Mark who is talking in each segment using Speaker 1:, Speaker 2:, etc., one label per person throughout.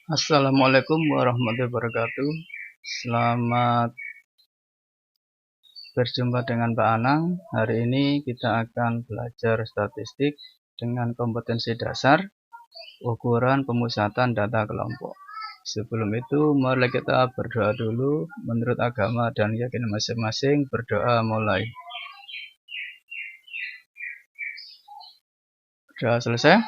Speaker 1: Assalamualaikum warahmatullahi wabarakatuh. Selamat berjumpa dengan Pak Anang. Hari ini kita akan belajar statistik dengan kompetensi dasar ukuran pemusatan data kelompok. Sebelum itu, mari kita berdoa dulu menurut agama dan keyakinan masing-masing. Berdoa mulai. Sudah selesai?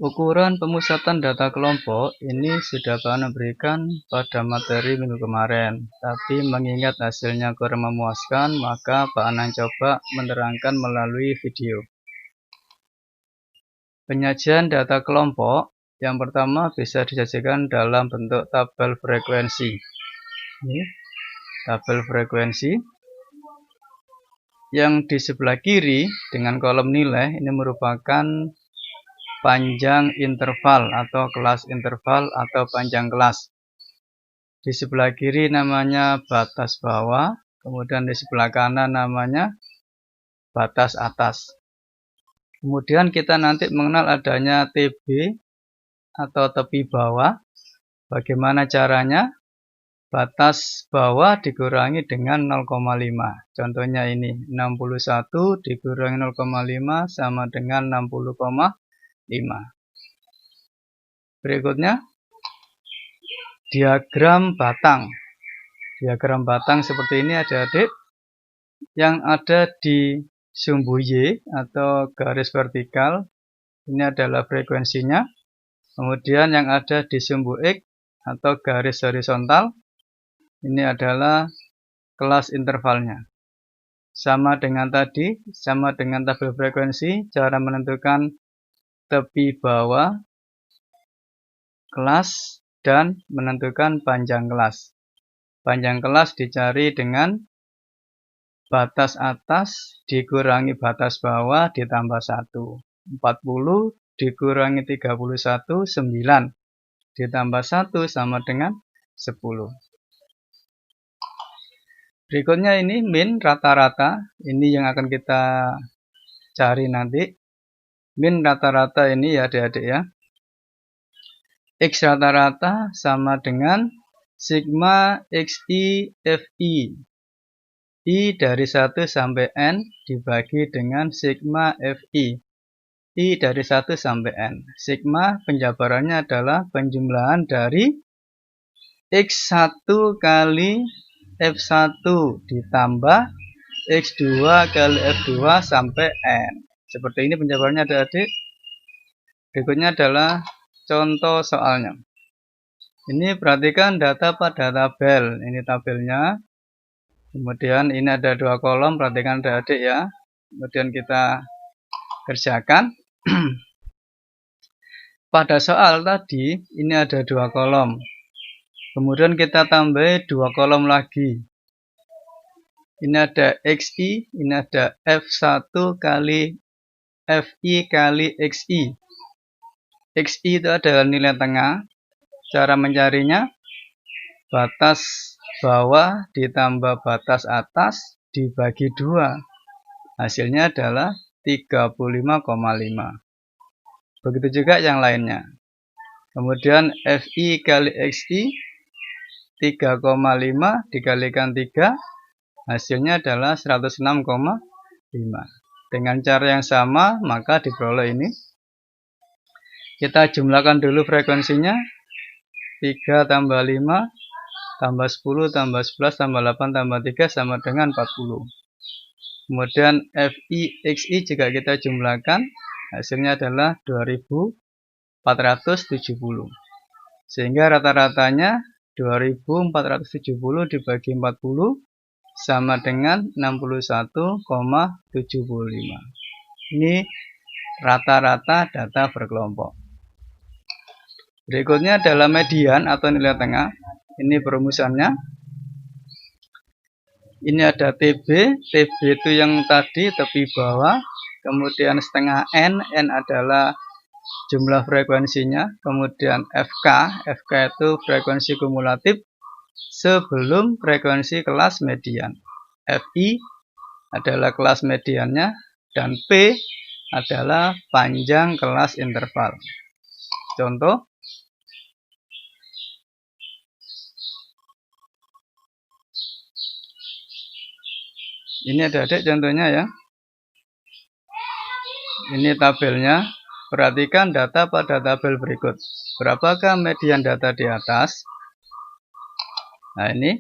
Speaker 1: Ukuran pemusatan data kelompok ini sudah Pak Anang berikan pada materi minggu kemarin, tapi mengingat hasilnya kurang memuaskan, maka Pak Anang coba menerangkan melalui video. Penyajian data kelompok yang pertama bisa disajikan dalam bentuk tabel frekuensi. Ini tabel frekuensi. Yang di sebelah kiri dengan kolom nilai ini merupakan panjang interval atau kelas interval atau panjang kelas. Di sebelah kiri namanya batas bawah, kemudian di sebelah kanan namanya batas atas. Kemudian kita nanti mengenal adanya TB atau tepi bawah. Bagaimana caranya? Batas bawah dikurangi dengan 0,5. Contohnya ini 61 dikurangi 0,5 sama dengan 60,5. Berikutnya diagram batang. Diagram batang seperti ini adik-adik. Yang ada di sumbu Y atau garis vertikal ini adalah frekuensinya. Kemudian yang ada di sumbu X atau garis horizontal ini adalah kelas intervalnya. Sama dengan tadi, sama dengan tabel frekuensi, cara menentukan tepi bawah kelas dan menentukan panjang kelas. Panjang kelas dicari dengan batas atas dikurangi batas bawah ditambah 1. 40 dikurangi 31, 9. Ditambah 1 sama dengan 10. Berikutnya ini min rata-rata. Ini yang akan kita cari nanti. Min rata-rata ini ya adik-adik ya. X rata-rata sama dengan sigma XI FI. I dari 1 sampai N dibagi dengan sigma FI. I dari 1 sampai N. Sigma penjabarannya adalah penjumlahan dari X1 kali F1 ditambah X2 kali F2 sampai N. Seperti ini penjabarannya adik-adik. Berikutnya adalah contoh soalnya. Ini perhatikan data pada tabel. Ini tabelnya. Kemudian ini ada 2 kolom, perhatikan adik-adik ya. Kemudian kita kerjakan. Pada soal tadi, ini ada 2 kolom. Kemudian kita tambah 2 kolom lagi. Ini ada XI, ini ada F1 kali FI kali XI. XI itu adalah nilai tengah. Cara mencarinya, batas bawah ditambah batas atas dibagi 2. Hasilnya adalah 35,5. Begitu juga yang lainnya. Kemudian FI kali XI 3,5 dikalikan 3 hasilnya adalah 106,5. Dengan cara yang sama maka diperoleh ini. Kita jumlahkan dulu frekuensinya. 3 tambah 5 tambah 10 tambah 11 tambah 8 tambah 3 sama dengan 40. Kemudian FI XI juga kita jumlahkan. Hasilnya adalah 2470. Sehingga rata-ratanya 2470 dibagi 40 sama dengan 61,75. Ini rata-rata data berkelompok. Berikutnya adalah median atau nilai tengah. Ini perumusannya. Ini ada TB. TB itu yang tadi tepi bawah. Kemudian setengah N. N adalah jumlah frekuensinya. Kemudian FK. FK itu frekuensi kumulatif sebelum frekuensi kelas median. FI adalah kelas mediannya. Dan P adalah panjang kelas interval. Contoh, Ini adik-adik contohnya ya. Ini tabelnya. Perhatikan data pada tabel berikut. Berapakah median data di atas? Nah, ini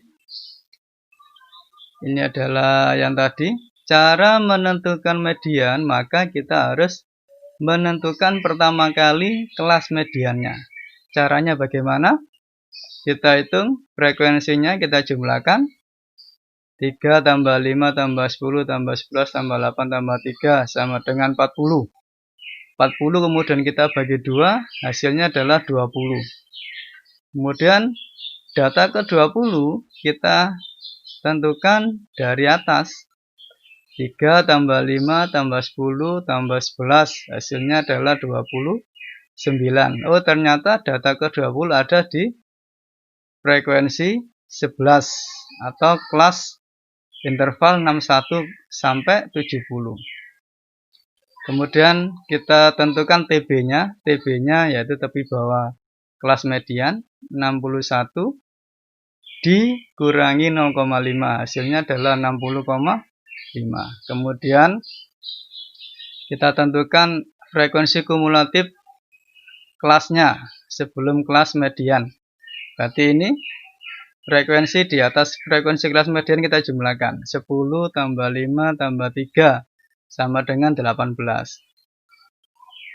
Speaker 1: adalah yang tadi. Cara menentukan median, maka kita harus menentukan pertama kali kelas mediannya. Caranya bagaimana? Kita hitung frekuensinya, kita jumlahkan. 3 tambah 5 tambah 10 tambah 11 tambah 8 tambah 3 sama dengan 40. 40 kemudian kita bagi 2, hasilnya adalah 20. Kemudian data ke-20 kita tentukan dari atas. 3 tambah 5 tambah 10 tambah 11, hasilnya adalah 29. Oh, ternyata data ke-20 ada di frekuensi 11 atau kelas interval 61 sampai 70. Kemudian kita tentukan TB-nya. TB-nya yaitu tepi bawah kelas median 61 dikurangi 0,5. Hasilnya adalah 60,5. Kemudian kita tentukan frekuensi kumulatif kelasnya sebelum kelas median. Berarti ini frekuensi di atas frekuensi kelas median kita jumlahkan. 10 tambah 5 tambah 3 sama dengan 18.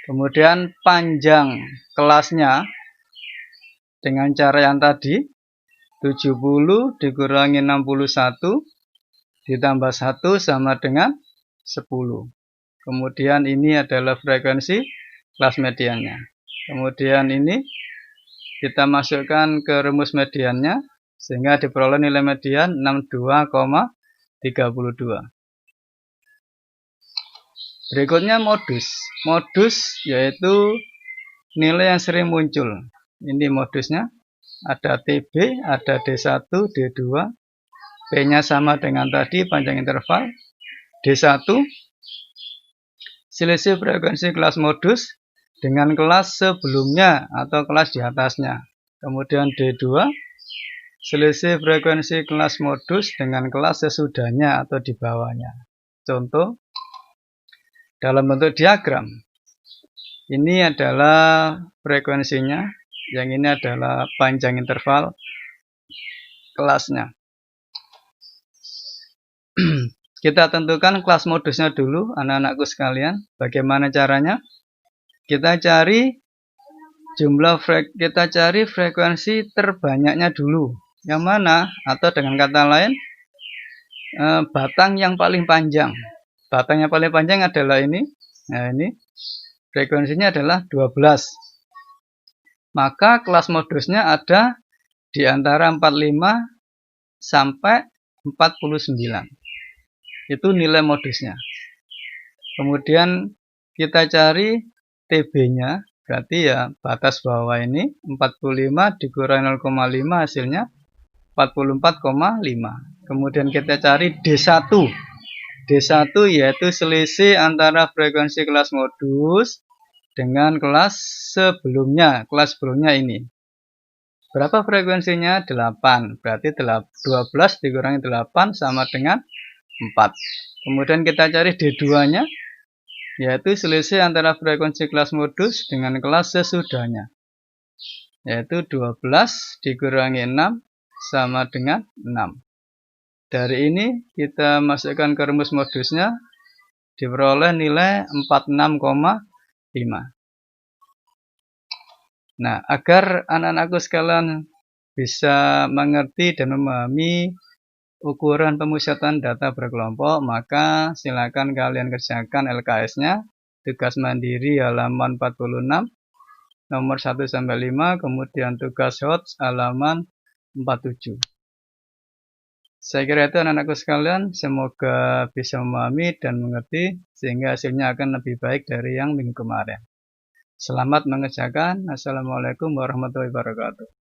Speaker 1: Kemudian panjang kelasnya dengan cara yang tadi, 70 dikurangi 61 ditambah 1 sama dengan 10. Kemudian ini adalah frekuensi kelas mediannya. Kemudian ini kita masukkan ke rumus mediannya sehingga diperoleh nilai median 62,32. Berikutnya modus. Modus yaitu nilai yang sering muncul. Ini modusnya. Ada TB, ada D1, D2. P-nya sama dengan tadi, panjang interval. D1, selisih frekuensi kelas modus dengan kelas sebelumnya atau kelas di atasnya. Kemudian D2, selisih frekuensi kelas modus dengan kelas sesudahnya atau di bawahnya. Contoh, dalam bentuk diagram. Ini adalah frekuensinya, yang ini adalah panjang interval kelasnya. Kita tentukan kelas modusnya dulu, anak-anakku sekalian. Bagaimana caranya? Kita cari frekuensi terbanyaknya dulu. Yang mana? Atau dengan kata lain, batang yang paling panjang. Batang yang paling panjang adalah ini. Nah, ini frekuensinya adalah 12. Maka kelas modusnya ada di antara 45 sampai 49. Itu nilai modusnya. Kemudian kita cari TB-nya, berarti ya batas bawah ini 45 dikurangi 0,5 hasilnya 44,5. Kemudian kita cari D1. D1 yaitu selisih antara frekuensi kelas modus dengan kelas sebelumnya. Kelas sebelumnya ini. Berapa frekuensinya? 8. Berarti 12 dikurangi 8 sama dengan 4. Kemudian kita cari D2-nya, yaitu selisih antara frekuensi kelas modus dengan kelas sesudahnya. Yaitu 12 dikurangi 6 sama dengan 6. Dari ini kita masukkan ke rumus modusnya, diperoleh nilai 46,5. Nah, agar anak-anakku sekalian bisa mengerti dan memahami ukuran pemusatan data berkelompok, maka silakan kalian kerjakan LKS-nya, tugas mandiri halaman 46, nomor 1-5, kemudian tugas HOTS halaman 47. Saya kira itu anak-anakku sekalian, semoga bisa memahami dan mengerti sehingga hasilnya akan lebih baik dari yang minggu kemarin. Selamat mengerjakan. Assalamualaikum warahmatullahi wabarakatuh.